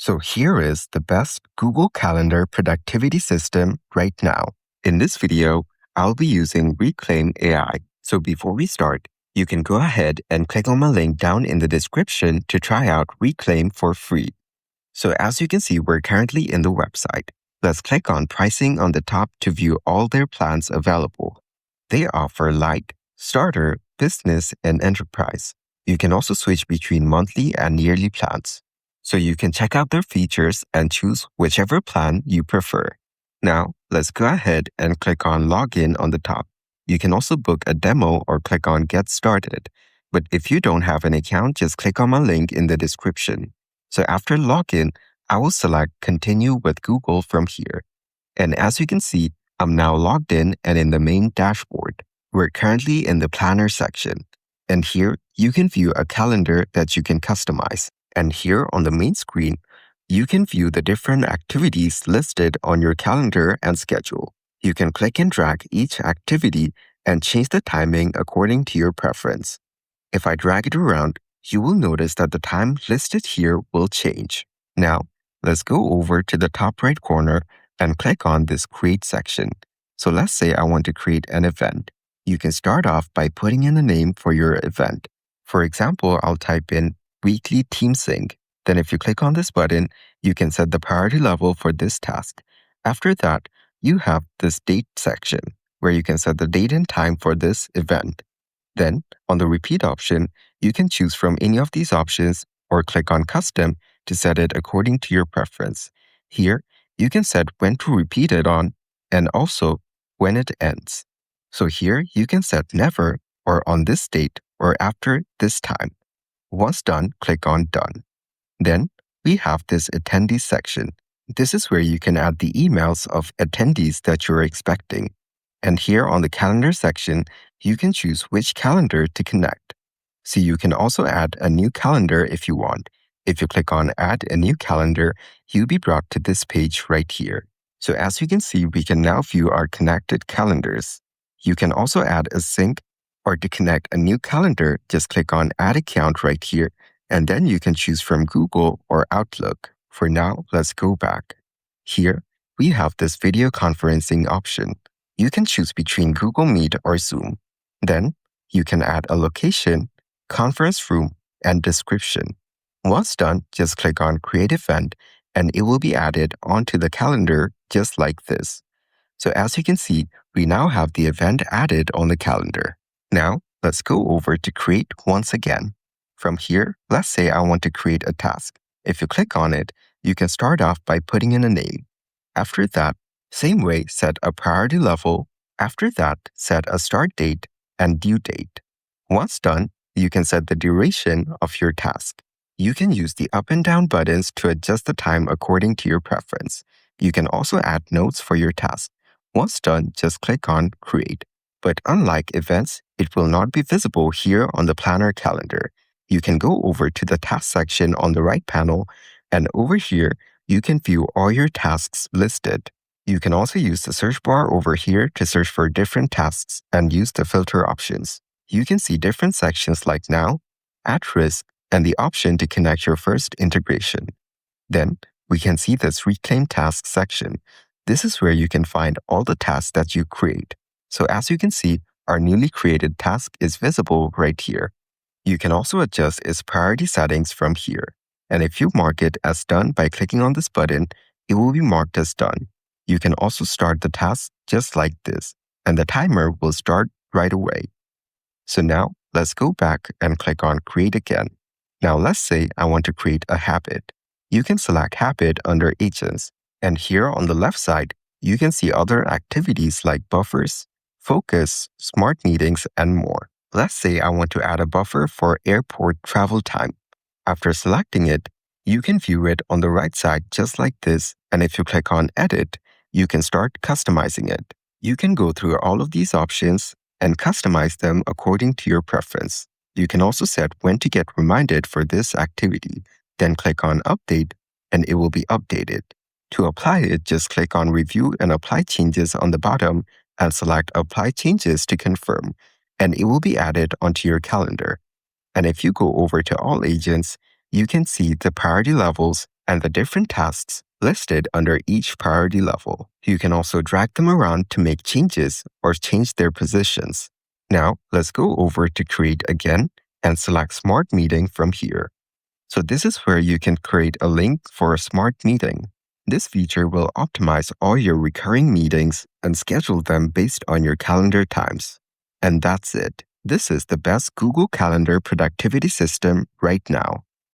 So here is the best Google Calendar productivity system right now. In this video, I'll be using Reclaim AI. So before we start, you can go ahead and click on my link down in the description to try out Reclaim for free. So as you can see, we're currently in the website. Let's click on Pricing on the top to view all their plans available. They offer Light, Starter, Business, and Enterprise. You can also switch between monthly and yearly plans. So you can check out their features and choose whichever plan you prefer. Now, let's go ahead and click on Login on the top. You can also book a demo or click on Get Started. But if you don't have an account, just click on my link in the description. So after login, I will select Continue with Google from here. And as you can see, I'm now logged in and in the main dashboard. We're currently in the Planner section. And here, you can view a calendar that you can customize. And here on the main screen, you can view the different activities listed on your calendar and schedule. You can click and drag each activity and change the timing according to your preference. If I drag it around, you will notice that the time listed here will change. Now, let's go over to the top right corner and click on this Create section. So let's say I want to create an event. You can start off by putting in a name for your event. For example, I'll type in Weekly Team Sync. Then if you click on this button, you can set the priority level for this task. After that, you have this Date section, where you can set the date and time for this event. Then, on the Repeat option, you can choose from any of these options or click on Custom to set it according to your preference. Here, you can set when to repeat it on and also when it ends. So here, you can set Never or on this date or after this time. Once done, click on Done. Then, we have this Attendees section. This is where you can add the emails of attendees that you're expecting. And here on the Calendar section, you can choose which calendar to connect. So you can also add a new calendar if you want. If you click on Add a New Calendar, you'll be brought to this page right here. So as you can see, we can now view our connected calendars. You can also add a sync, or to connect a new calendar, just click on Add Account right here, and then you can choose from Google or Outlook. For now, let's go back. Here, we have this video conferencing option. You can choose between Google Meet or Zoom. Then, you can add a location, conference room, and description. Once done, just click on Create Event, and it will be added onto the calendar just like this. So as you can see, we now have the event added on the calendar. Now, let's go over to Create once again. From here, let's say I want to create a task. If you click on it, you can start off by putting in a name. After that, same way, set a priority level. After that, set a start date and due date. Once done, you can set the duration of your task. You can use the up and down buttons to adjust the time according to your preference. You can also add notes for your task. Once done, just click on Create. But unlike events, it will not be visible here on the Planner calendar. You can go over to the Task section on the right panel, and over here, you can view all your tasks listed. You can also use the search bar over here to search for different tasks and use the filter options. You can see different sections like Now, At Risk, and the option to connect your first integration. Then, we can see this Reclaim Task section. This is where you can find all the tasks that you create. So as you can see, our newly created task is visible right here. You can also adjust its priority settings from here. And if you mark it as done by clicking on this button, it will be marked as done. You can also start the task just like this, and the timer will start right away. So now, let's go back and click on Create again. Now let's say I want to create a habit. You can select Habit under Agents, and here on the left side, you can see other activities like buffers, focus, smart meetings, and more. Let's say I want to add a buffer for airport travel time. After selecting it, you can view it on the right side just like this, and if you click on Edit, you can start customizing it. You can go through all of these options and customize them according to your preference. You can also set when to get reminded for this activity, then click on Update, and it will be updated. To apply it, just click on Review and Apply Changes on the bottom and select Apply Changes to confirm, and it will be added onto your calendar. And if you go over to All Agents, you can see the priority levels and the different tasks listed under each priority level. You can also drag them around to make changes or change their positions. Now, let's go over to Create again and select Smart Meeting from here. So this is where you can create a link for a smart meeting. This feature will optimize all your recurring meetings and schedule them based on your calendar times. And that's it. This is the best Google Calendar productivity system right now.